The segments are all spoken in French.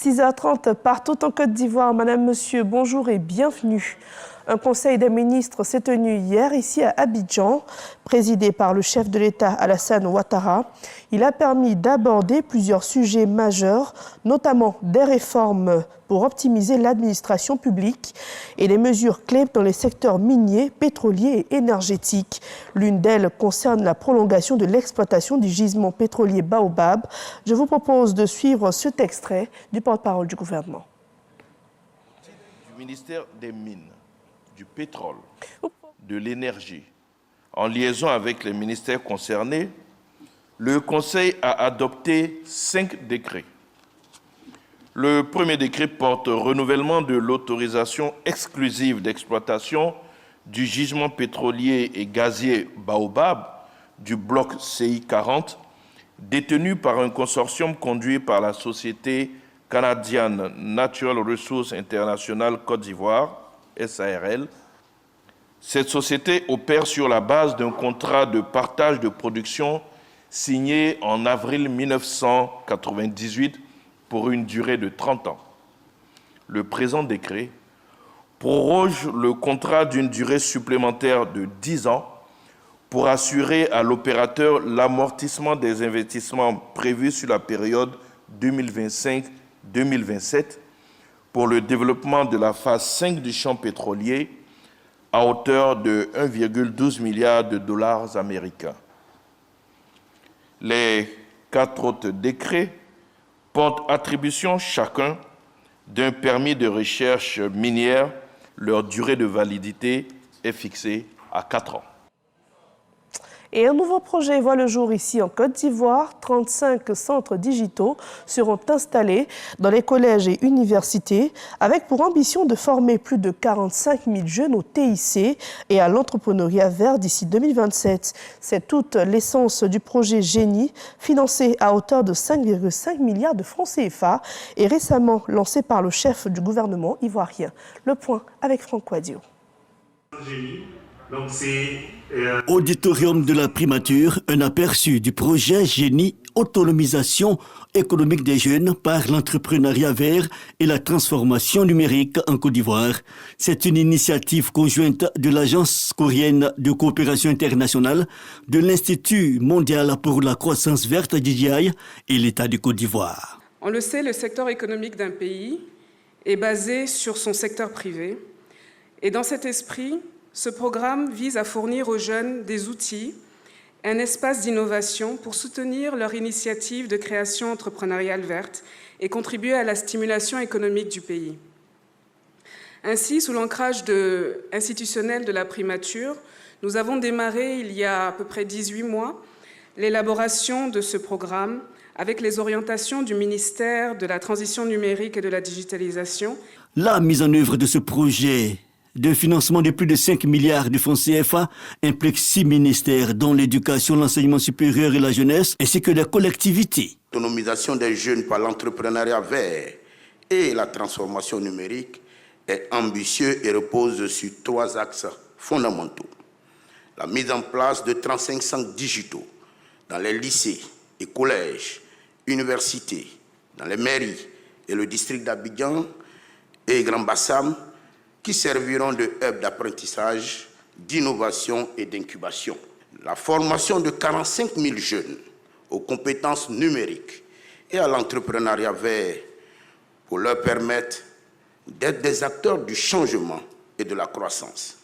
6h30 partout en Côte d'Ivoire. Madame, Monsieur, bonjour et bienvenue. Un conseil des ministres s'est tenu hier ici à Abidjan, présidé par le chef de l'État Alassane Ouattara. Il a permis d'aborder plusieurs sujets majeurs, notamment des réformes pour optimiser l'administration publique et les mesures clés dans les secteurs miniers, pétroliers et énergétiques. L'une d'elles concerne la prolongation de l'exploitation du gisement pétrolier Baobab. Je vous propose de suivre cet extrait du porte-parole du gouvernement. Du ministère des Mines, du pétrole, de l'énergie, en liaison avec les ministères concernés, le Conseil a adopté 5 décrets. Le premier décret porte renouvellement de l'autorisation exclusive d'exploitation du gisement pétrolier et gazier Baobab du bloc CI 40, détenu par un consortium conduit par la société canadienne Natural Resources International Côte d'Ivoire, SARL. Cette société opère sur la base d'un contrat de partage de production signé en avril 1998 pour une durée de 30 ans. Le présent décret proroge le contrat d'une durée supplémentaire de 10 ans pour assurer à l'opérateur l'amortissement des investissements prévus sur la période 2025-2027 pour le développement de la phase 5 du champ pétrolier à hauteur de 1,12 milliard de dollars américains. Les 4 autres décrets portent attribution chacun d'un permis de recherche minière. Leur durée de validité est fixée à 4 ans. Et un nouveau projet voit le jour ici en Côte d'Ivoire. 35 centres digitaux seront installés dans les collèges et universités avec pour ambition de former plus de 45 000 jeunes au TIC et à l'entrepreneuriat vert d'ici 2027. C'est toute l'essence du projet Génie, financé à hauteur de 5,5 milliards de francs CFA et récemment lancé par le chef du gouvernement ivoirien. Le point avec Franck Quadio. Auditorium de la primature, un aperçu du projet Génie, autonomisation économique des jeunes par l'entrepreneuriat vert et la transformation numérique en Côte d'Ivoire. C'est une initiative conjointe de l'Agence coréenne de coopération internationale, de l'Institut mondial pour la croissance verte DJI et l'État de Côte d'Ivoire. On le sait, le secteur économique d'un pays est basé sur son secteur privé. Et dans cet esprit, ce programme vise à fournir aux jeunes des outils, un espace d'innovation pour soutenir leur initiative de création entrepreneuriale verte et contribuer à la stimulation économique du pays. Ainsi, sous l'ancrage institutionnel de la primature, nous avons démarré il y a à peu près 18 mois l'élaboration de ce programme avec les orientations du ministère de la Transition numérique et de la digitalisation. La mise en œuvre de ce projet de financement de plus de 5 milliards de francs CFA implique 6 ministères, dont l'éducation, l'enseignement supérieur et la jeunesse, ainsi que les collectivités. L'autonomisation des jeunes par l'entrepreneuriat vert et la transformation numérique est ambitieux et repose sur 3 axes fondamentaux. La mise en place de 35 centres digitaux dans les lycées et collèges, universités, dans les mairies et le district d'Abidjan et Grand Bassam, qui serviront de hub d'apprentissage, d'innovation et d'incubation. La formation de 45 000 jeunes aux compétences numériques et à l'entrepreneuriat vert pour leur permettre d'être des acteurs du changement et de la croissance.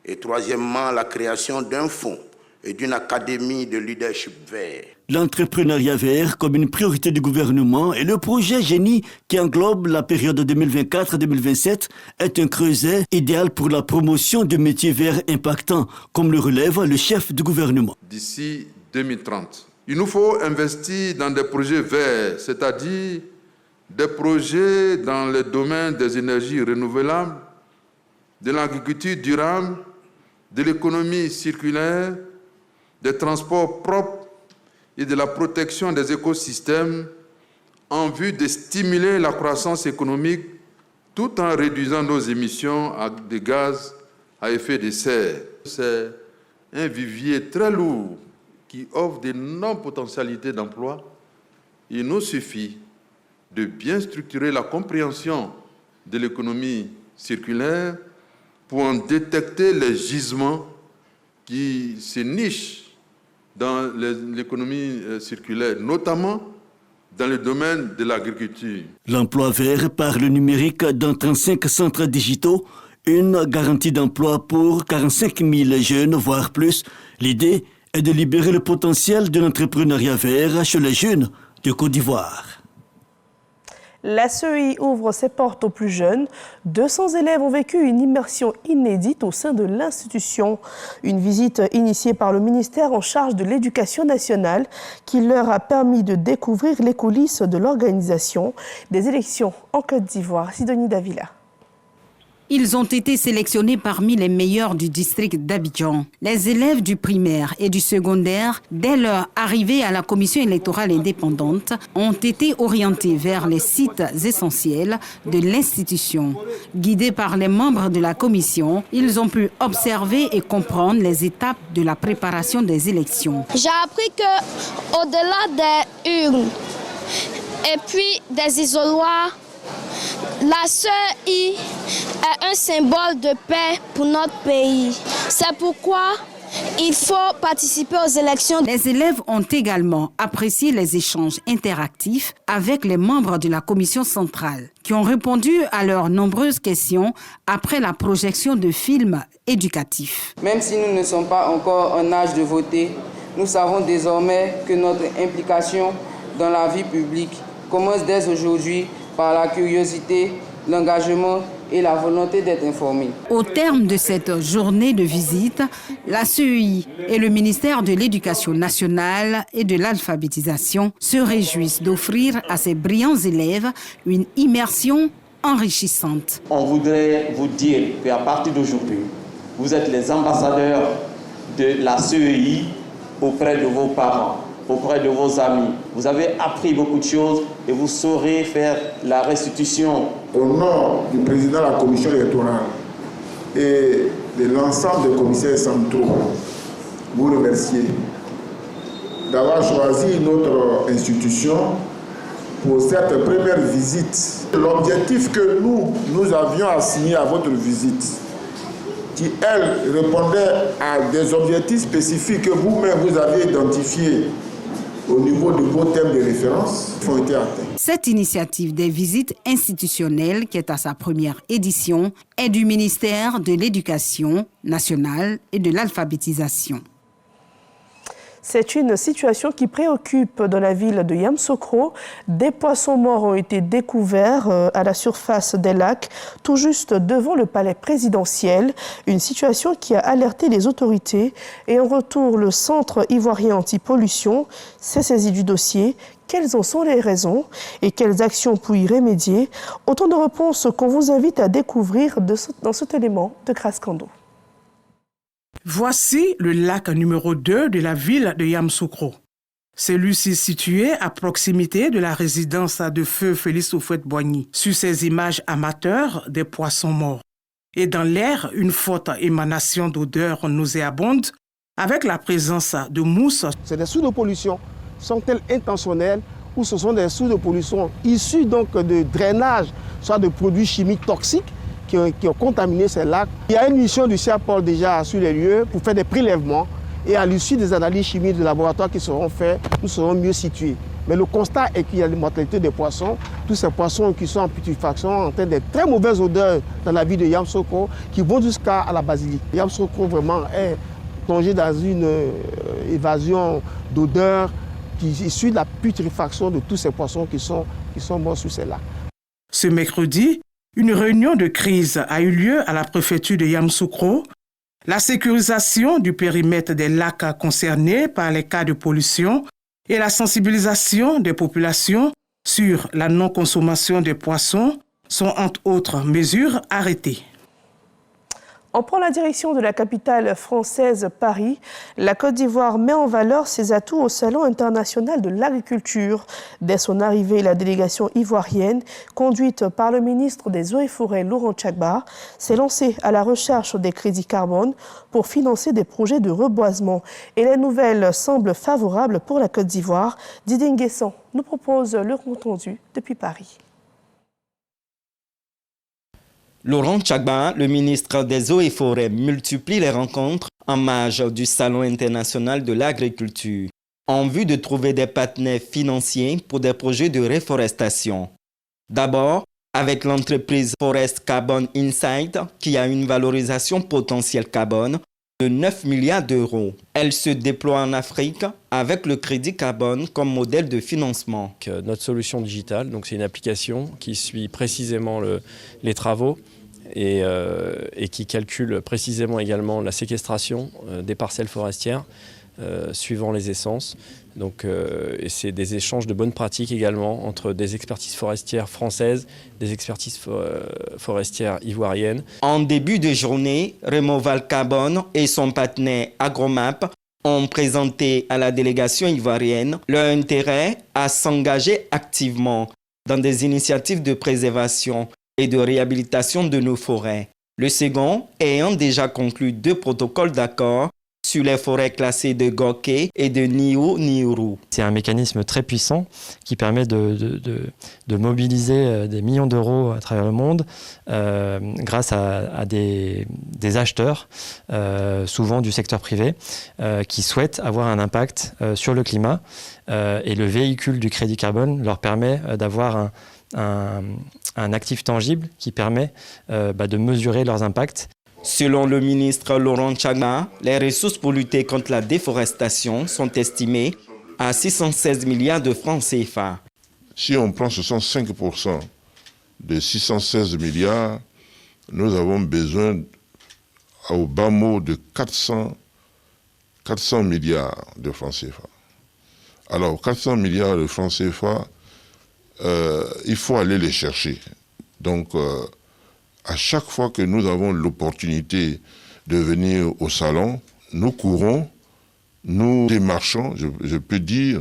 Et troisièmement, la création d'un fonds et d'une académie de leadership vert. L'entrepreneuriat vert comme une priorité du gouvernement et le projet Génie qui englobe la période 2024-2027 est un creuset idéal pour la promotion de métiers verts impactants, comme le relève le chef du gouvernement. D'ici 2030, il nous faut investir dans des projets verts, c'est-à-dire des projets dans le domaine des énergies renouvelables, de l'agriculture durable, de l'économie circulaire, des transports propres et de la protection des écosystèmes en vue de stimuler la croissance économique tout en réduisant nos émissions de gaz à effet de serre. C'est un vivier très lourd qui offre d'énormes potentialités d'emploi. Il nous suffit de bien structurer la compréhension de l'économie circulaire pour en détecter les gisements qui se nichent dans l'économie circulaire, notamment dans le domaine de l'agriculture. L'emploi vert par le numérique dans 35 centres digitaux, une garantie d'emploi pour 45 000 jeunes, voire plus. L'idée est de libérer le potentiel de l'entrepreneuriat vert chez les jeunes de Côte d'Ivoire. La CEI ouvre ses portes aux plus jeunes. 200 élèves ont vécu une immersion inédite au sein de l'institution. Une visite initiée par le ministère en charge de l'Éducation nationale qui leur a permis de découvrir les coulisses de l'organisation des élections en Côte d'Ivoire. Sidonie Davila. Ils ont été sélectionnés parmi les meilleurs du district d'Abidjan. Les élèves du primaire et du secondaire, dès leur arrivée à la commission électorale indépendante, ont été orientés vers les sites essentiels de l'institution. Guidés par les membres de la commission, ils ont pu observer et comprendre les étapes de la préparation des élections. J'ai appris qu'au-delà des urnes et puis des isoloirs, la CEI est un symbole de paix pour notre pays. C'est pourquoi il faut participer aux élections. Les élèves ont également apprécié les échanges interactifs avec les membres de la commission centrale qui ont répondu à leurs nombreuses questions après la projection de films éducatifs. Même si nous ne sommes pas encore en âge de voter, nous savons désormais que notre implication dans la vie publique commence dès aujourd'hui par la curiosité, l'engagement et la volonté d'être informé. Au terme de cette journée de visite, la CEI et le ministère de l'Éducation nationale et de l'alphabétisation se réjouissent d'offrir à ces brillants élèves une immersion enrichissante. On voudrait vous dire qu'à partir d'aujourd'hui, vous êtes les ambassadeurs de la CEI auprès de vos parents, auprès de vos amis. Vous avez appris beaucoup de choses et vous saurez faire la restitution. Au nom du président de la commission électorale et de l'ensemble des commissaires centraux, vous remercier d'avoir choisi notre institution pour cette première visite. L'objectif que nous avions assigné à votre visite, qui, elle, répondait à des objectifs spécifiques que vous-même vous avez identifiés au niveau de vos thèmes de référence, ont été atteints. Cette initiative des visites institutionnelles, qui est à sa première édition, est du ministère de l'Éducation nationale et de l'alphabétisation. C'est une situation qui préoccupe dans la ville de Yamoussoukro. Des poissons morts ont été découverts à la surface des lacs, tout juste devant le palais présidentiel. Une situation qui a alerté les autorités. Et en retour, le Centre ivoirien anti-pollution s'est saisi du dossier. Quelles en sont les raisons et quelles actions pour y remédier? Autant de réponses qu'on vous invite à découvrir dans cet élément de Kraskando. Voici le lac numéro 2 de la ville de Yamoussoukro. Celui-ci situé à proximité de la résidence de feu Félix Houphouët-Boigny. Sur ces images amateurs, des poissons morts. Et dans l'air, une forte émanation d'odeurs nauséabondes avec la présence de mousse. C'est des sources de pollution. Sont-elles intentionnelles ou ce sont des sources de pollution issues donc de drainage, soit de produits chimiques toxiques qui ont contaminé ces lacs. Il y a une mission du CIAPOL déjà sur les lieux pour faire des prélèvements et à l'issue des analyses chimiques de laboratoire qui seront faites, nous serons mieux situés. Mais le constat est qu'il y a une mortalité des poissons, tous ces poissons qui sont en putréfaction, en train de très mauvaises odeurs dans la ville de Yamoussoukro, qui vont jusqu'à la basilique. Yamoussoukro vraiment est plongé dans une évasion d'odeurs qui est issue de la putréfaction de tous ces poissons qui sont morts sur ces lacs. Ce mercredi, une réunion de crise a eu lieu à la préfecture de Yamoussoukro. La sécurisation du périmètre des lacs concernés par les cas de pollution et la sensibilisation des populations sur la non-consommation des poissons sont entre autres mesures arrêtées. On prend la direction de la capitale française, Paris. La Côte d'Ivoire met en valeur ses atouts au Salon international de l'agriculture. Dès son arrivée, la délégation ivoirienne, conduite par le ministre des Eaux et Forêts, Laurent Tchagba, s'est lancée à la recherche des crédits carbone pour financer des projets de reboisement. Et les nouvelles semblent favorables pour la Côte d'Ivoire. Didier Nguessan nous propose le compte rendu depuis Paris. Laurent Tchagba, le ministre des Eaux et Forêts, multiplie les rencontres en marge du Salon international de l'agriculture, en vue de trouver des partenaires financiers pour des projets de reforestation. D'abord, avec l'entreprise Forest Carbon Insight, qui a une valorisation potentielle carbone de 9 milliards d'euros. Elle se déploie en Afrique avec le crédit carbone comme modèle de financement. Notre solution digitale, c'est une application qui suit précisément les travaux et qui calcule précisément également la séquestration des parcelles forestières suivant les essences. Et c'est des échanges de bonnes pratiques également entre des expertises forestières françaises, des expertises forestières ivoiriennes. En début de journée, Removal Carbone et son partenaire Agromap ont présenté à la délégation ivoirienne leur intérêt à s'engager activement dans des initiatives de préservation et de réhabilitation de nos forêts. Le second ayant déjà conclu 2 protocoles d'accord sur les forêts classées de Goké et de Niou-Niourou. C'est un mécanisme très puissant qui permet de mobiliser des millions d'euros à travers le monde grâce à des acheteurs, souvent du secteur privé, qui souhaitent avoir un impact sur le climat. Et le véhicule du crédit carbone leur permet d'avoir un actif tangible qui permet de mesurer leurs impacts. Selon le ministre Laurent Tchagba, les ressources pour lutter contre la déforestation sont estimées à 616 milliards de francs CFA. Si on prend 65% de 616 milliards, nous avons besoin au bas mot de 400 milliards de francs CFA. Alors 400 milliards de francs CFA, il faut aller les chercher. Donc, à chaque fois que nous avons l'opportunité de venir au salon, nous courons, nous démarchons, je peux dire,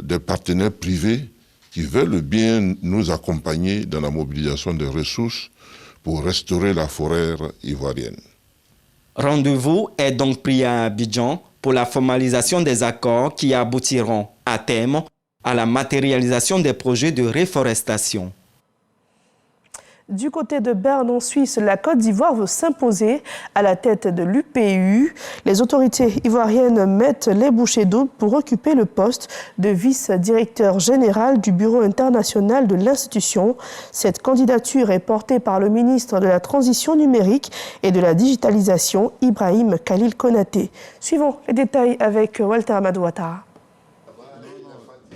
des partenaires privés qui veulent bien nous accompagner dans la mobilisation des ressources pour restaurer la forêt ivoirienne. Rendez-vous est donc pris à Abidjan pour la formalisation des accords qui aboutiront à terme à la matérialisation des projets de reforestation. Du côté de Berne, en Suisse, la Côte d'Ivoire veut s'imposer à la tête de l'UPU. Les autorités ivoiriennes mettent les bouchées doubles pour occuper le poste de vice-directeur général du Bureau international de l'institution. Cette candidature est portée par le ministre de la Transition numérique et de la digitalisation, Ibrahim Khalil Konaté. Suivons les détails avec Walter Amadou Ouattara.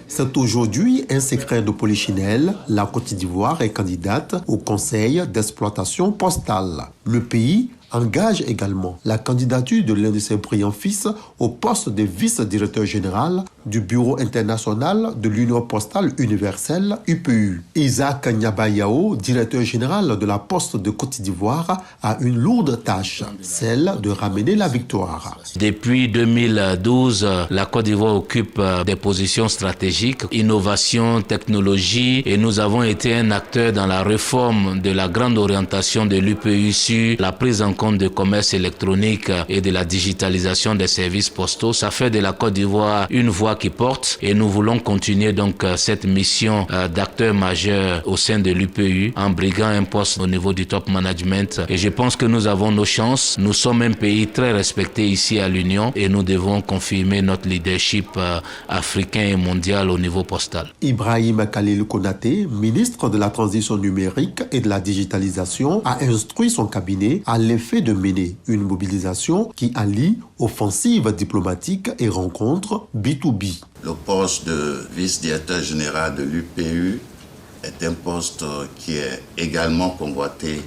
C'est aujourd'hui un secret de polichinelle. La Côte d'Ivoire est candidate au Conseil d'exploitation postale. Le pays engage également la candidature de l'un de ses brillants fils au poste de vice-directeur général du Bureau international de l'Union postale universelle, UPU. Isaac Nyabayao, directeur général de la Poste de Côte d'Ivoire, a une lourde tâche, celle de ramener la victoire. Depuis 2012, la Côte d'Ivoire occupe des positions stratégiques, innovation, technologie, et nous avons été un acteur dans la réforme de la grande orientation de l'UPU sur la prise en compte de commerce électronique et de la digitalisation des services postaux. Ça fait de la Côte d'Ivoire une voix qui porte, et nous voulons continuer donc cette mission d'acteur majeur au sein de l'UPU en briguant un poste au niveau du top management. Et je pense que nous avons nos chances. Nous sommes un pays très respecté ici à l'Union et nous devons confirmer notre leadership africain et mondial au niveau postal. Ibrahim Khalil Konaté, ministre de la Transition numérique et de la digitalisation, a instruit son cabinet à l'effet de mener une mobilisation qui allie offensive diplomatique et rencontre B2B. Le poste de vice-directeur général de l'UPU est un poste qui est également convoité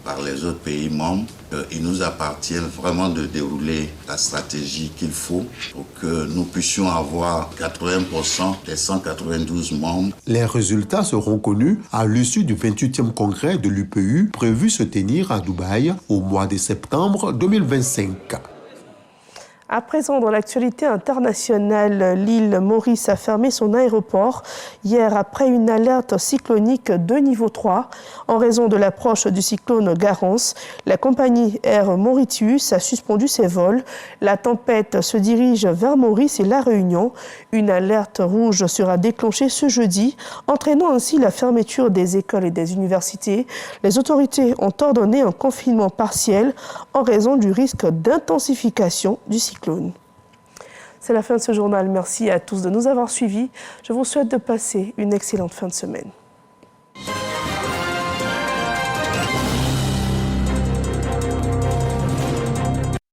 par les autres pays membres. Il nous appartient vraiment de dérouler la stratégie qu'il faut pour que nous puissions avoir 80% des 192 membres. Les résultats seront connus à l'issue du 28e congrès de l'UPU prévu se tenir à Dubaï au mois de septembre 2025. À présent, dans l'actualité internationale, l'île Maurice a fermé son aéroport hier après une alerte cyclonique de niveau 3. En raison de l'approche du cyclone Garance, la compagnie Air Mauritius a suspendu ses vols. La tempête se dirige vers Maurice et La Réunion. Une alerte rouge sera déclenchée ce jeudi, entraînant ainsi la fermeture des écoles et des universités. Les autorités ont ordonné un confinement partiel en raison du risque d'intensification du cyclone. C'est la fin de ce journal. Merci à tous de nous avoir suivis. Je vous souhaite de passer une excellente fin de semaine.